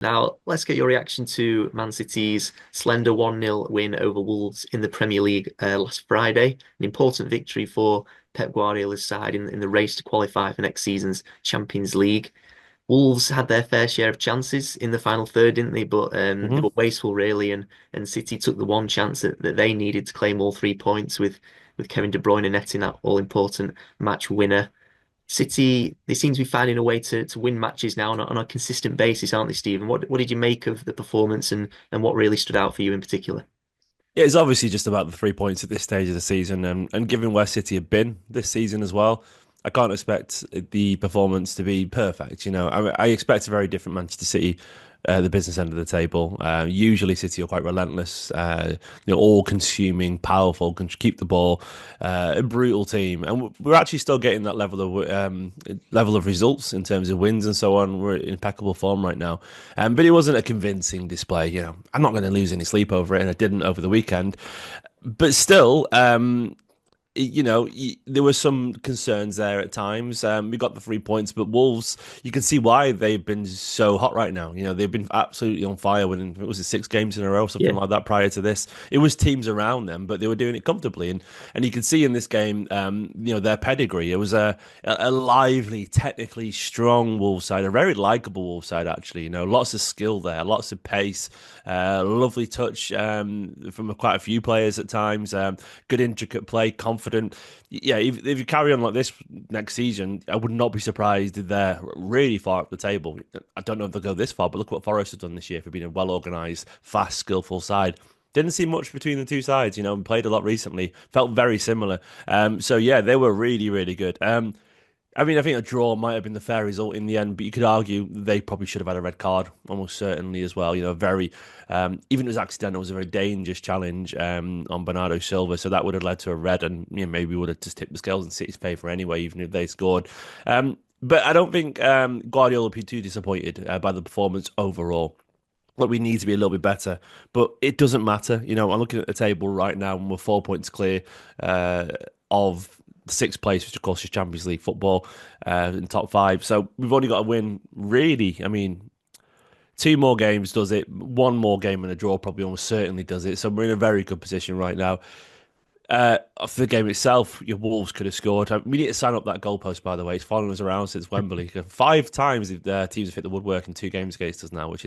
Now, let's get your reaction to Man City's slender 1-0 win over Wolves in the Premier League last Friday. An important victory for Pep Guardiola's side in the race to qualify for next season's Champions League. Wolves had their fair share of chances in the final third, didn't they? But they hmm were wasteful, really, and City took the one chance that they needed to claim all 3 points with Kevin De Bruyne netting that all-important match winner. City, they seem to be finding a way to win matches now on a consistent basis, aren't they, Stephen? What did you make of the performance and what really stood out for you in particular? Yeah, it's obviously just about the 3 points at this stage of the season, and given where City have been this season as well, I can't expect the performance to be perfect. I expect a very different Manchester City, the business end of the table. Usually, City are quite relentless, all-consuming, powerful, can keep the ball, a brutal team, and we're actually still getting that level of results in terms of wins and so on. We're in impeccable form right now, but it wasn't a convincing display. I'm not going to lose any sleep over it, and I didn't over the weekend. But still, there were some concerns there at times. We got the 3 points, but Wolves, you can see why they've been so hot right now. They've been absolutely on fire winning, it was 6 games in a row, something Yeah, like that prior to this. It was teams around them, but they were doing it comfortably. And you can see in this game, their pedigree. It was a lively, technically strong Wolves side, a very likable Wolves side, actually. Lots of skill there, lots of pace, lovely touch from quite a few players at times. Good intricate play, confident. Yeah, if you carry on like this next season, I would not be surprised if they're really far up the table. I don't know if they'll go this far, but look what Forest have done this year for being a well organised, fast, skillful side. Didn't see much between the two sides, and played a lot recently. Felt very similar. So yeah, they were really, really good. I think a draw might have been the fair result in the end, but you could argue they probably should have had a red card, almost certainly as well. Very, even if it was accidental, it was a very dangerous challenge on Bernardo Silva, so that would have led to a red, and maybe would have just tipped the scales in City's favour anyway, even if they scored. But I don't think Guardiola will be too disappointed by the performance overall. Look, we need to be a little bit better, but it doesn't matter. I'm looking at the table right now, and we're 4 points clear of sixth place, which of course is Champions League football in top five. So we've only got to win, really. I mean, two more games does it. One more game and a draw probably almost certainly does it. So we're in a very good position right now. For the game itself, your Wolves could have scored. We need to sign up that goalpost, by the way. It's following us around since Wembley. 5 times the teams have hit the woodwork in 2 games against us now, which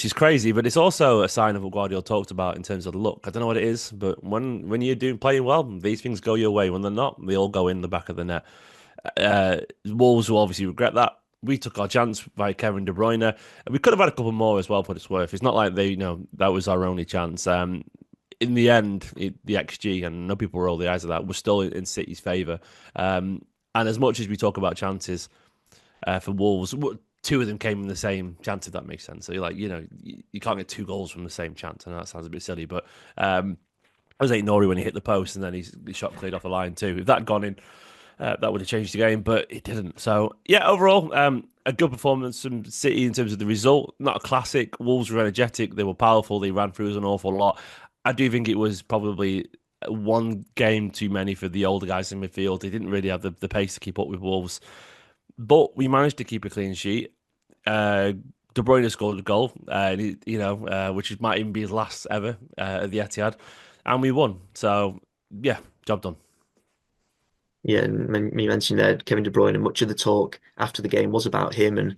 is crazy, but it's also a sign of what Guardiola talked about in terms of the luck. I don't know what it is, but when you're doing playing well, these things go your way. When they're not, they all go in the back of the net. Wolves will obviously regret that. We took our chance by Kevin De Bruyne. We could have had a couple more as well, but it's worth. It's not like that was our only chance. In the end, the XG, and I know people roll the eyes at that, was still in City's favour. And as much as we talk about chances for Wolves, two of them came in the same chance, if that makes sense. So you're like, you can't get 2 goals from the same chance. I know that sounds a bit silly, but I was Nori when he hit the post and then his shot cleared off the line too. If that had gone in, that would have changed the game, but it didn't. So yeah, overall, a good performance from City in terms of the result. Not a classic. Wolves were energetic. They were powerful. They ran through us an awful lot. I do think it was probably one game too many for the older guys in midfield. They didn't really have the pace to keep up with Wolves. But we managed to keep a clean sheet. De Bruyne scored a goal, which might even be his last ever at the Etihad, and we won. So yeah, job done. yeah. And you mentioned there Kevin De Bruyne, and much of the talk after the game was about him. And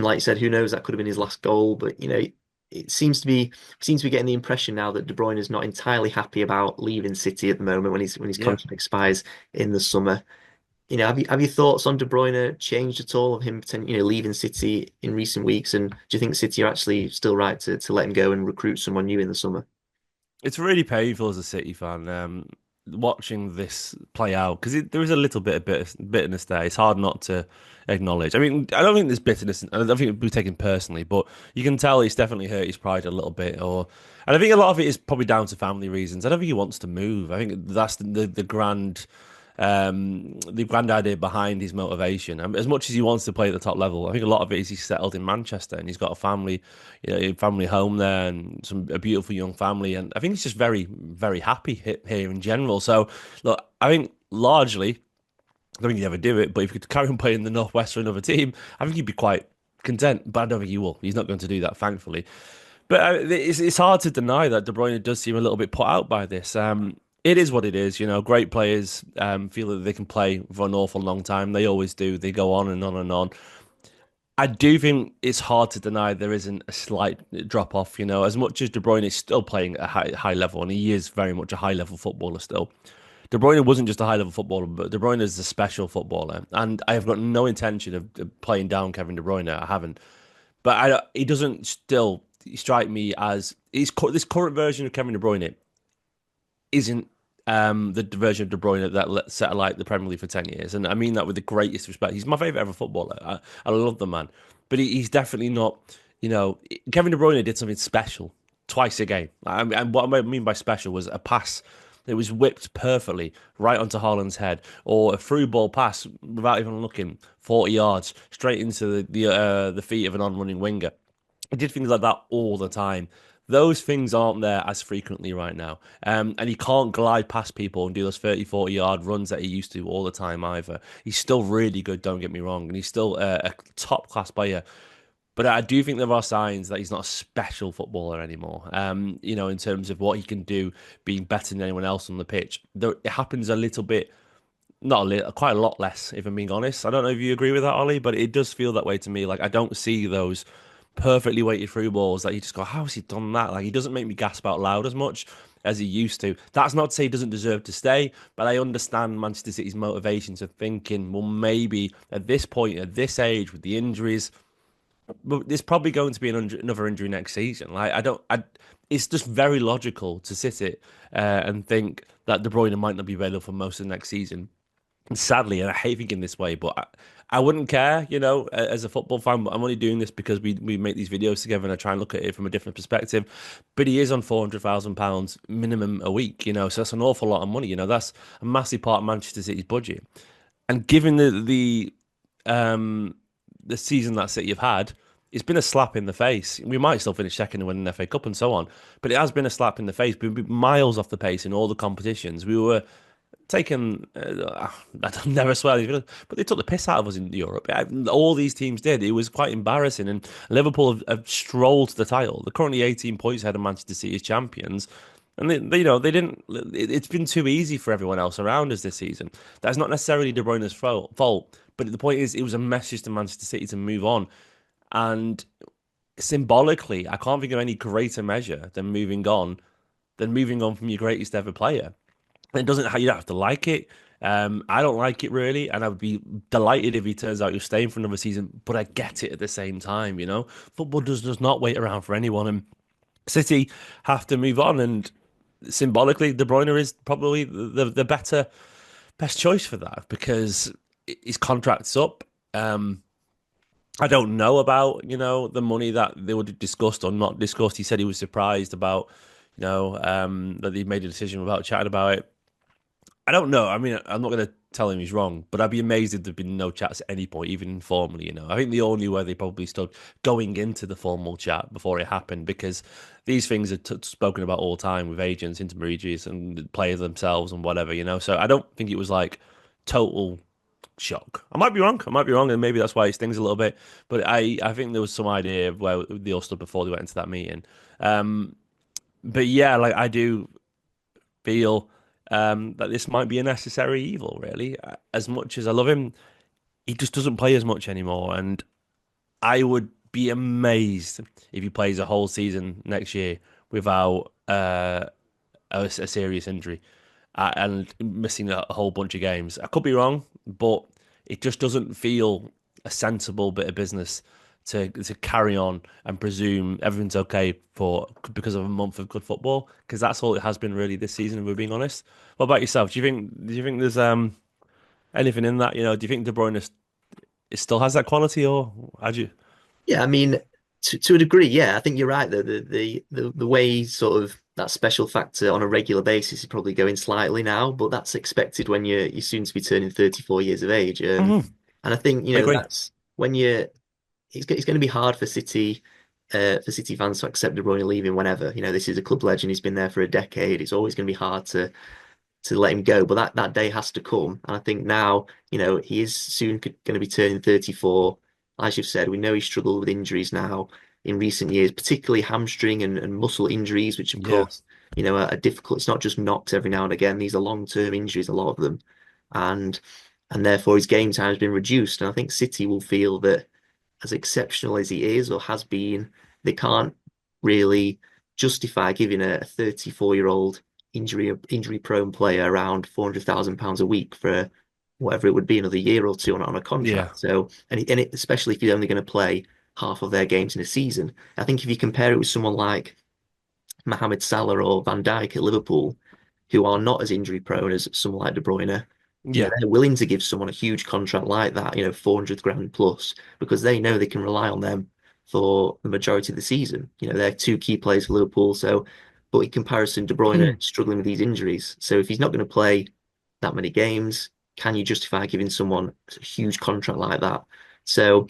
like you said, who knows? That could have been his last goal. But it seems to be getting the impression now that De Bruyne is not entirely happy about leaving City at the moment when his Yeah. contract expires in the summer. Have your thoughts on De Bruyne changed at all of him, leaving City in recent weeks? And do you think City are actually still right to let him go and recruit someone new in the summer? It's really painful as a City fan watching this play out because there is a little bit of bitterness there. It's hard not to acknowledge. I mean, I don't think there's bitterness. I don't think it'd be taken personally, but you can tell he's definitely hurt his pride a little bit. And I think a lot of it is probably down to family reasons. I don't think he wants to move. I think that's the grand idea behind his motivation. As much as he wants to play at the top level, I think a lot of it is he's settled in Manchester and he's got a family, a family home there and a beautiful young family. And I think he's just very, very happy here in general. So, look, I think largely, I don't think he'd ever do it, but if he could carry on playing in the Northwest for another team, I think he'd be quite content, but I don't think he will. He's not going to do that, thankfully. But it's hard to deny that De Bruyne does seem a little bit put out by this. It is what it is, you know. Great players feel that they can play for an awful long time. They always do. They go on and on and on. I do think it's hard to deny there isn't a slight drop off. You know, as much as De Bruyne is still playing at a high level, and he is very much a high level footballer still. De Bruyne wasn't just a high level footballer, but De Bruyne is a special footballer, and I have got no intention of playing down Kevin De Bruyne. I haven't, but he doesn't still strike me as this current version of Kevin De Bruyne isn't the version of De Bruyne that set alight the Premier League for 10 years. And I mean that with the greatest respect. He's my favourite ever footballer. I love the man. But he's definitely not, you know, Kevin De Bruyne did something special twice a game. And what I mean by special was a pass that was whipped perfectly right onto Haaland's head, or a through ball pass without even looking 40 yards straight into the feet of an on-running winger. He did things like that all the time. Those things aren't there as frequently right now. And he can't glide past people and do those 30, 40-yard runs that he used to all the time either. He's still really good, don't get me wrong. And he's still a top-class player. But I do think there are signs that he's not a special footballer anymore. You know, in terms of what he can do, being better than anyone else on the pitch. It happens a little bit, not a little, quite a lot less, if I'm being honest. I don't know if you agree with that, Ollie, but it does feel that way to me. Like, I don't see those perfectly weighted through balls that you just go, how has he done that? Like, he doesn't make me gasp out loud as much as he used to. That's not to say he doesn't deserve to stay, but I understand Manchester City's motivations of thinking, well, maybe at this point, at this age, with the injuries, but there's probably going to be another injury next season. Like, it's just very logical to sit it and think that De Bruyne might not be available for most of the next season. And sadly, and I hate thinking this way, but I wouldn't care, you know, as a football fan. But I'm only doing this because we make these videos together and I try and look at it from a different perspective. But he is on £400,000 minimum a week, you know, so that's an awful lot of money. You know, that's a massive part of Manchester City's budget. And given the season that City have had, it's been a slap in the face. We might still finish second and win an FA Cup and so on, but it has been a slap in the face. We've been miles off the pace in all the competitions. We were taken, I never swear, but they took the piss out of us in Europe. All these teams did. It was quite embarrassing. And Liverpool have strolled to the title. They're currently 18 points ahead of Manchester City as champions. And you know, they didn't. It's been too easy for everyone else around us this season. That's not necessarily De Bruyne's fault, but the point is, it was a message to Manchester City to move on. And symbolically, I can't think of any greater measure than moving on from your greatest ever player. And it doesn't. You don't have to like it. I don't like it really, and I would be delighted if he turns out you're staying for another season. But I get it at the same time. You know, football does not wait around for anyone, and City have to move on. And symbolically, De Bruyne is probably the best choice for that because his contract's up. I don't know about, you know, the money that they would have discussed or not discussed. He said he was surprised about, you know, that he made a decision without chatting about it. I don't know. I mean, I'm not going to tell him he's wrong, but I'd be amazed if there'd been no chats at any point, even informally, you know. I think the only way they probably stood going into the formal chat before it happened, because these things are spoken about all the time with agents, intermediaries, and players themselves and whatever, you know. So I don't think it was like total shock. I might be wrong. I might be wrong, and maybe that's why it stings a little bit. But I think there was some idea of where they all stood before they went into that meeting. But yeah, like I do feel that this might be a necessary evil, really. As much as I love him, he just doesn't play as much anymore. And I would be amazed if he plays a whole season next year without a serious injury and missing a whole bunch of games. I could be wrong, but it just doesn't feel a sensible bit of business to carry on and presume everything's okay because of a month of good football, because that's all it has been really this season, if we're being honest. What about yourself? Do you think there's anything in that? You know, do you think De Bruyne still has that quality, or how do you? Yeah, I mean, to a degree, yeah, I think you're right. The way sort of that special factor on a regular basis is probably going slightly now, but that's expected when you're soon to be turning 34 years of age. Mhm. And I think, I agree. that's when it's going to be hard for City fans to accept De Bruyne leaving whenever. This is a club legend. He's been there for a decade. It's always going to be hard to let him go, but that day has to come. And I think now, he is soon going to be turning 34. as you've said, we know he struggled with injuries now in recent years, particularly hamstring and muscle injuries, which of Yeah. course, are difficult. It's not just knocks every now and again. These are long-term injuries, a lot of them. And and therefore his game time has been reduced. And I think City will feel that as exceptional as he is or has been, they can't really justify giving a 34-year-old injury prone player around £400,000 a week for whatever it would be, another year or two on a Yeah. contract. So especially if you're only going to play half of their games in a season. I think if you compare it with someone like Mohamed Salah or Van Dijk at Liverpool, who are not as injury prone as someone like De Bruyne, Yeah. they're willing to give someone a huge contract like that, 400 grand plus, because they know they can rely on them for the majority of the season. They're two key players for Liverpool. So, but in comparison, De Bruyne struggling with these injuries. So if he's not going to play that many games, can you justify giving someone a huge contract like that? So,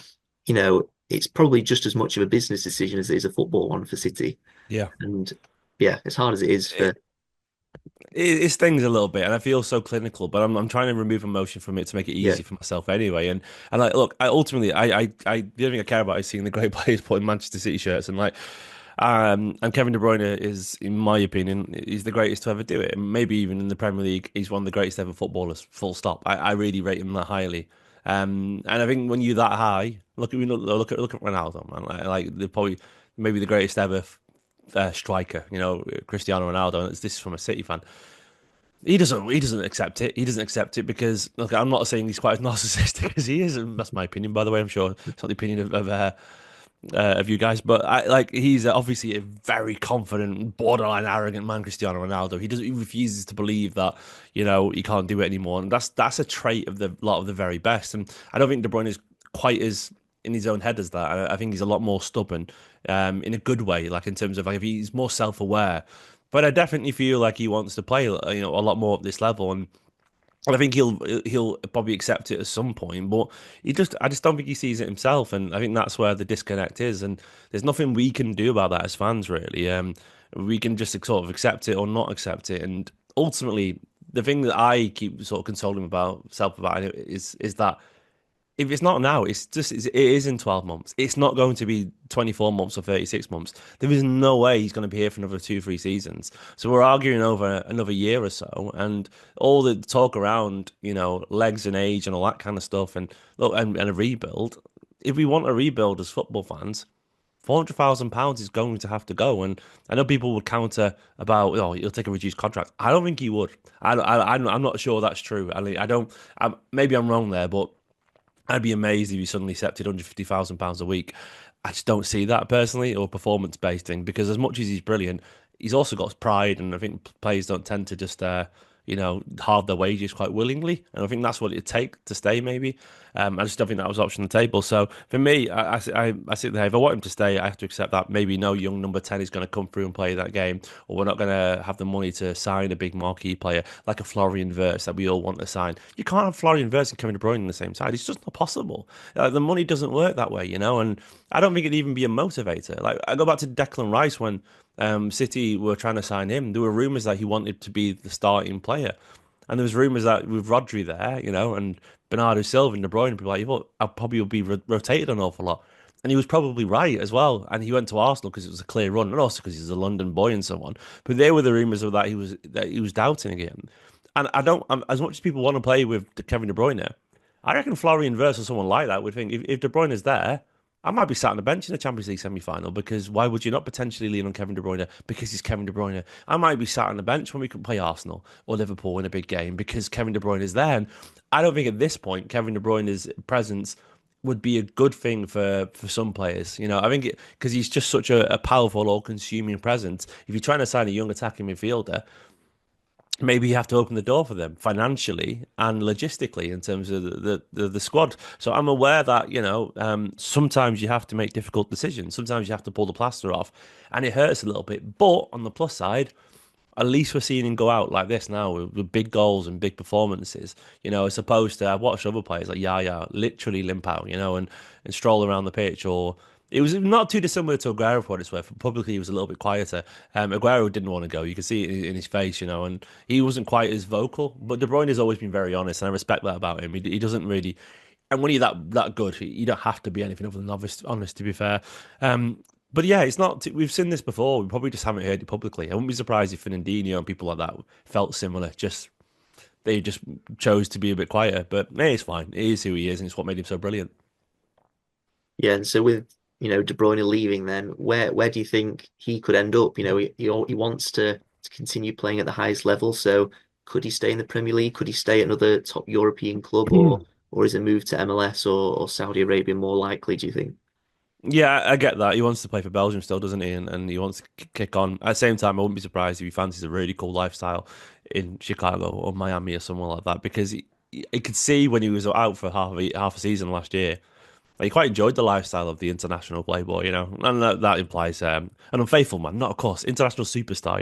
it's probably just as much of a business decision as it is a football one for City. Yeah. And yeah, as hard as it is for, It stings a little bit, and I feel so clinical. But I'm trying to remove emotion from it to make it yeah, easy for myself anyway. And like, look, I the only thing I care about is seeing the great players put in Manchester City shirts, and like, and Kevin De Bruyne is, in my opinion, he's the greatest to ever do it. And maybe even in the Premier League, he's one of the greatest ever footballers. Full stop. I really rate him that highly. And I think when you're that high, look at Ronaldo, man. Like the probably maybe the greatest ever striker. Cristiano Ronaldo. And this is from a City fan. He doesn't accept it. He doesn't accept it because look, I'm not saying he's quite as narcissistic as he is, and that's my opinion, by the way. I'm sure it's not the opinion of you guys, but he's obviously a very confident, borderline arrogant man, Cristiano Ronaldo. He refuses to believe that he can't do it anymore, and that's a trait of the lot of the very best. And I don't think De Bruyne is quite as in his own head as that. I think he's a lot more stubborn, in a good way, like in terms of like if he's more self-aware. But I definitely feel like he wants to play, a lot more at this level, and I think he'll probably accept it at some point, but I just don't think he sees it himself, and I think that's where the disconnect is. And there's nothing we can do about that as fans, really. We can just sort of accept it or not accept it, and ultimately, the thing that I keep sort of consoling about self about it is that if it's not now, it is in 12 months. It's not going to be 24 months or 36 months. There is no way he's going to be here for another 2, 3 seasons. So we're arguing over another year or so, and all the talk around, legs and age and all that kind of stuff, and look, and a rebuild. If we want a rebuild as football fans, £400,000 is going to have to go. And I know people would counter about, oh, he'll take a reduced contract. I don't think he would. I'm not sure that's true. I don't. Maybe I'm wrong there, but I'd be amazed if he suddenly accepted £150,000 a week. I just don't see that personally, or performance based thing, because as much as he's brilliant, he's also got pride, and I think players don't tend to just halve their wages quite willingly, and I think that's what it'd take to stay. Maybe I just don't think that was option on the table. So for me, I sit there. If I want him to stay, I have to accept that maybe no young number 10 is going to come through and play that game, or we're not going to have the money to sign a big marquee player like a Florian Wirtz that we all want to sign. You can't have Florian Wirtz and Kevin De Bruyne on the same side. It's just not possible. The money doesn't work that way, and I don't think it'd even be a motivator. Like I go back to Declan Rice when City were trying to sign him. There were rumours that he wanted to be the starting player. And there was rumours that with Rodri there, and Bernardo Silva and De Bruyne, people like, you thought I probably would be rotated an awful lot. And he was probably right as well. And he went to Arsenal because it was a clear run, and also because he's a London boy and so on. But there were the rumours of that he was doubting again. And as much as people want to play with Kevin De Bruyne, I reckon Florian Wirtz or someone like that would think if De Bruyne is there, I might be sat on the bench in a Champions League semi-final, because why would you not potentially lean on Kevin De Bruyne because he's Kevin De Bruyne? I might be sat on the bench when we can play Arsenal or Liverpool in a big game because Kevin De Bruyne is there. And I don't think at this point Kevin De Bruyne's presence would be a good thing for some players. I think because he's just such a powerful, all-consuming presence. If you're trying to sign a young attacking midfielder, maybe you have to open the door for them financially and logistically in terms of the squad. So I'm aware that sometimes you have to make difficult decisions. Sometimes you have to pull the plaster off, and it hurts a little bit. But on the plus side, at least we're seeing him go out like this now with big goals and big performances. As opposed to I've watched other players like Yaya literally limp out, and stroll around the pitch, or it was not too dissimilar to Aguero for what it's worth. Publicly, he was a little bit quieter. Aguero didn't want to go. You could see it in his face, and he wasn't quite as vocal. But De Bruyne has always been very honest, and I respect that about him. He doesn't really. And when you're that good, you don't have to be anything other than honest, to be fair. But yeah, it's not. We've seen this before. We probably just haven't heard it publicly. I wouldn't be surprised if Fernandinho and people like that felt similar. Just they just chose to be a bit quieter. But hey, it's fine. It is who he is, and it's what made him so brilliant. Yeah, and so with De Bruyne leaving, then where do you think he could end up? He wants to continue playing at the highest level. So could he stay in the Premier League? Could he stay at another top European club, or is a move to MLS or Saudi Arabia more likely? Do you think? Yeah, I get that. He wants to play for Belgium still, doesn't he? And he wants to kick on. At the same time, I wouldn't be surprised if he fancies a really cool lifestyle in Chicago or Miami or somewhere like that because he could see when he was out for half a season last year. He quite enjoyed the lifestyle of the international playboy, and that implies an unfaithful man, not of course, international superstar,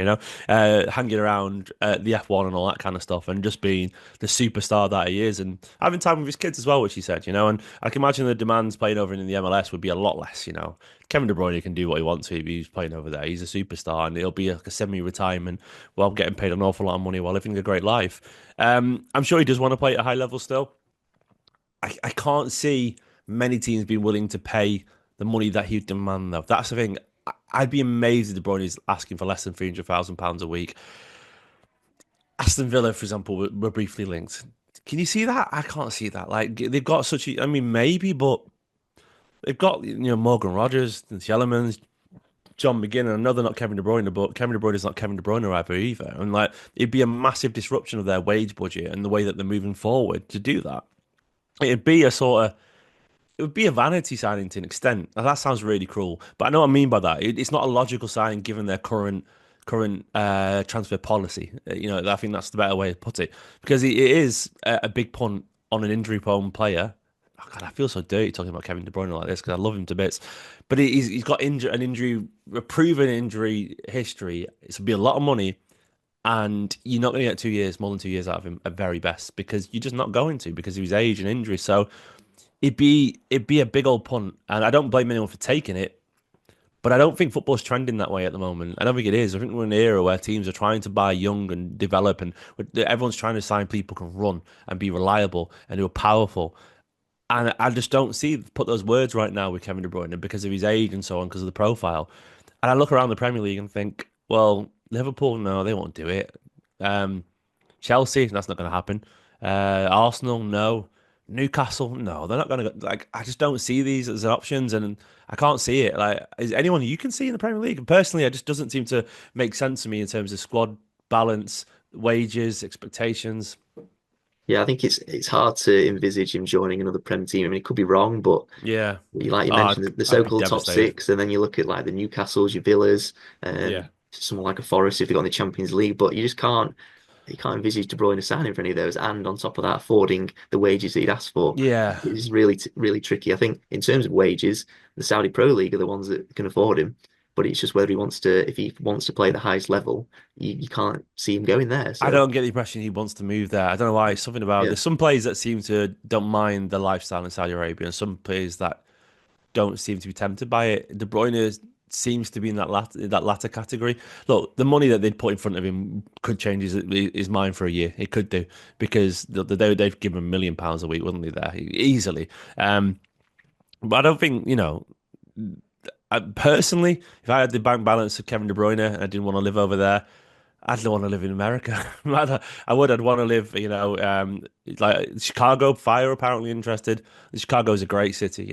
hanging around the F1 and all that kind of stuff, and just being the superstar that he is, and having time with his kids as well, which he said, and I can imagine the demands playing over in the MLS would be a lot less. Kevin De Bruyne can do what he wants to if he's playing over there. He's a superstar, and it'll be like a semi-retirement while getting paid an awful lot of money while living a great life. I'm sure he does want to play at a high level still. I can't see many teams being willing to pay the money that he'd demand, though. That's the thing. I'd be amazed if De Bruyne is asking for less than £300,000 a week. Aston Villa, for example, were briefly linked. Can you see that? I can't see that. Like they've got such a, I mean, maybe, but they've got Morgan Rogers, the Jellemans, John McGinn, and I know they're not Kevin De Bruyne, but Kevin De Bruyne is not Kevin De Bruyne either. And like it'd be a massive disruption of their wage budget and the way that they're moving forward to do that. It'd be a sort of it would be a vanity signing to an extent. Now, that sounds really cruel, but I know what I mean by that. It's not a logical signing given their current transfer policy. I think that's the better way to put it because it is a big punt on an injury-prone player. Oh God, I feel so dirty talking about Kevin De Bruyne like this because I love him to bits, but he's got a proven injury history. It's would be a lot of money. And you're not going to get 2 years, more than 2 years out of him at very best because you're just not going to because of his age and injury. So it'd be a big old punt, and I don't blame anyone for taking it. But I don't think football's trending that way at the moment. I don't think it is. I think we're in an era where teams are trying to buy young and develop, and everyone's trying to sign people who can run and be reliable and who are powerful. And I just don't see put those words right now with Kevin De Bruyne because of his age and so on, because of the profile. And I look around the Premier League and think, well, Liverpool, no, they won't do it. Um, Chelsea, that's not going to happen. Arsenal, no. Newcastle, no, they're not going to. Like, I just don't see these as options, and I can't see it. Like, is anyone you can see in the Premier League? Personally, it just doesn't seem to make sense to me in terms of squad balance, wages, expectations. Yeah, I think it's hard to envisage him joining another Prem team. I mean, it could be wrong, but Yeah, like you oh, mentioned, the I'd be so-called top devastated. six, and then you look at like the Newcastles, your Villas, Yeah, someone like a Forest if they got in the Champions League, but you can't envisage De Bruyne signing for any of those, and on top of that, affording the wages that he'd asked for. yeah. It's really tricky. I think in terms of wages, the Saudi Pro League are the ones that can afford him, but it's just whether if he wants to play the highest level, you can't see him going there. I So don't get the impression he wants to move there. I don't know why. It's something about yeah, there's some players that seem to don't mind the lifestyle in Saudi Arabia, and some players that don't seem to be tempted by it. De Bruyne seems to be in that latter category. Look, the money that they'd put in front of him could change his mind for a year. It could do because they'd give him £1 million a week, wouldn't they? There easily. But I don't think personally, if I had the bank balance of Kevin De Bruyne and I didn't want to live over there, I'd want to live in America. I would. I'd want to live, like Chicago. Fire apparently interested. Chicago is a great city.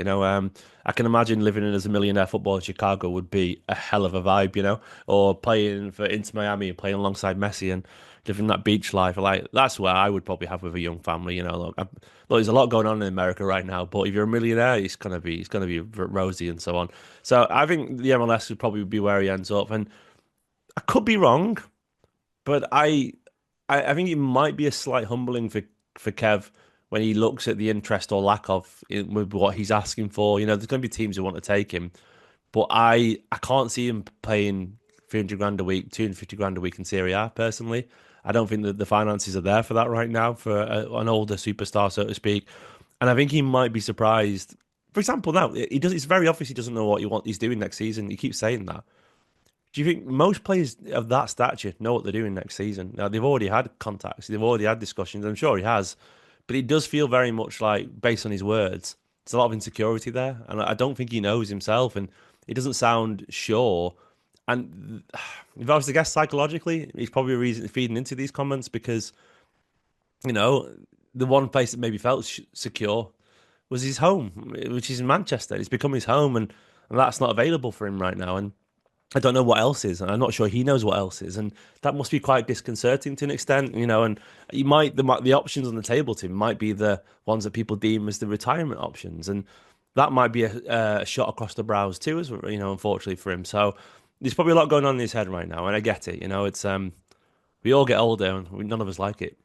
I can imagine living in as a millionaire footballer in Chicago would be a hell of a vibe. Or playing for Inter Miami and playing alongside Messi and living that beach life. Like that's where I would probably have with a young family. Look, there's a lot going on in America right now, but if you're a millionaire, it's gonna be rosy and so on. So I think the MLS would probably be where he ends up, and I could be wrong. But I think it might be a slight humbling for Kev when he looks at the interest or lack of with what he's asking for. There's going to be teams who want to take him, but I can't see him paying 300 grand a week, 250 grand a week in Serie A. Personally, I don't think that the finances are there for that right now for an older superstar, so to speak. And I think he might be surprised. For example, now he does. It's very obvious he doesn't know what he's doing next season. He keeps saying that. Do you think most players of that stature know what they're doing next season? Now, they've already had contacts, they've already had discussions. I'm sure he has, but it does feel very much like, based on his words, there's a lot of insecurity there, and I don't think he knows himself, and he doesn't sound sure. And if I was to guess psychologically, he's probably a reason feeding into these comments because you know the one place that maybe felt secure was his home, which is in Manchester. It's become his home, and that's not available for him right now. And I don't know what else is, and I'm not sure he knows what else is, and that must be quite disconcerting to an extent, you know. And you might the options on the table to him might be the ones that people deem as the retirement options, and that might be a shot across the brows too, as you know, unfortunately for him. So there's probably a lot going on in his head right now, and I get it. You know, it's we all get older, and none of us like it.